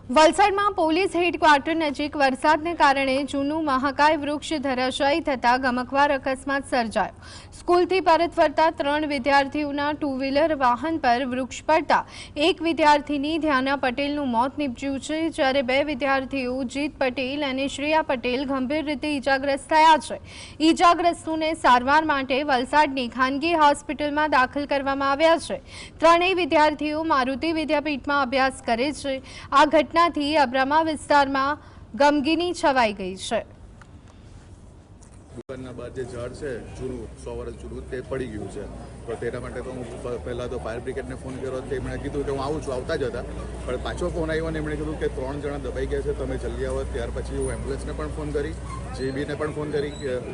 વલસાડમાં police headquarter નજીક વરસાદને કારણે જૂનું મહાકાય વૃક્ષ ધરાશાયી થતા ગમખ્વાર અકસ્માત સર્જાયો। સ્કૂલથી પરત ફરતા 3 વિદ્યાર્થીઓના ટુ વ્હીલર વાહન પર વૃક્ષ પડતા એક વિદ્યાર્થીની ધ્યાના પટેલનું મોત નીપજ્યું છે, જ્યારે 2 વિદ્યાર્થીઓ જીત પટેલ અને શ્રેયા પટેલ ગંભીર રીતે ઈજાગ્રસ્ત થયા છે। ઈજાગ્રસ્તોને સારવાર માટે વલસાડની ખાનગી હોસ્પિટલમાં દાખલ કરવામાં આવ્યા છે। ત્રણેય વિદ્યાર્થીઓ મારુતિ વિદ્યાપીઠમાં અભ્યાસ કરે છે। આ ઘટનાથી અબ્રામા વિસ્તારમાં ગમગીની છવાઈ ગઈ છે। દુકાનના બહાર જે ઝાડ છે જૂનું 100 વર્ષ જૂનું તે પડી ગયું છે, તો તેના માટે તો હું પહેલાં તો ફાયર બ્રિગેડને ફોન કર્યો, તેમણે કીધું કે હું આવું છું, આવતા જ હતા, પણ પાછો ફોન આવ્યો અને એમણે કીધું કે 3 જણા દબાઈ ગયા છે, તમે જલ્દી આવો। ત્યાર પછી હું એમ્બ્યુલન્સને પણ ફોન કરી, જીબીને પણ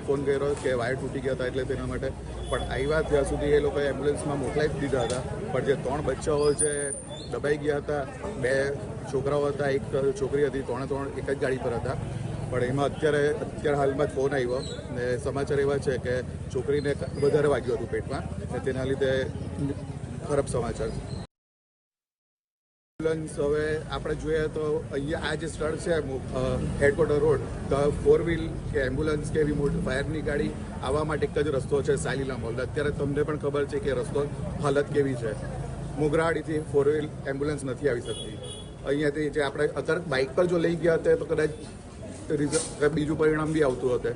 ફોન કર્યો કે વાયર તૂટી ગયા હતા એટલે તેના માટે, પણ આવ્યા ત્યાં સુધી એ લોકોએ એમ્બ્યુલન્સમાં મોકલાવી જ દીધા હતા, પણ જે 3 બચ્ચાઓ છે દબાઈ ગયા હતા, 2 છોકરાઓ હતા, એક છોકરી હતી, 3 એક જ ગાડી પર હતા, પણ એમાં અત્યારે હાલમાં જ ફોન આવ્યો ને સમાચાર એવા છે કે છોકરીને વધારે વાગ્યું હતું પેટમાં ને તેના લીધે ખરાબ સમાચાર છે। એમ્બ્યુલન્સ હવે આપણે જોઈએ તો અહીંયા આ જે સ્થળ છે હેડક્વાર્ટર રોડ, તો 4 વ્હીલ કે એમ્બ્યુલન્સ કે એવી મોટી ફાયરની ગાડી આવવા માટે એક જ રસ્તો છે સાયલીલા મોલ। અત્યારે તમને પણ ખબર છે કે રસ્તો હાલત કેવી છે, મોગરાવાડીથી 4 વ્હીલ એમ્બ્યુલન્સ નથી આવી શકતી। અહીંયાથી જે આપણે અત્યારે બાઇક પર જો લઈ ગયા હતા તો કદાચ બીજું પરિણામ બી આવતું હતું,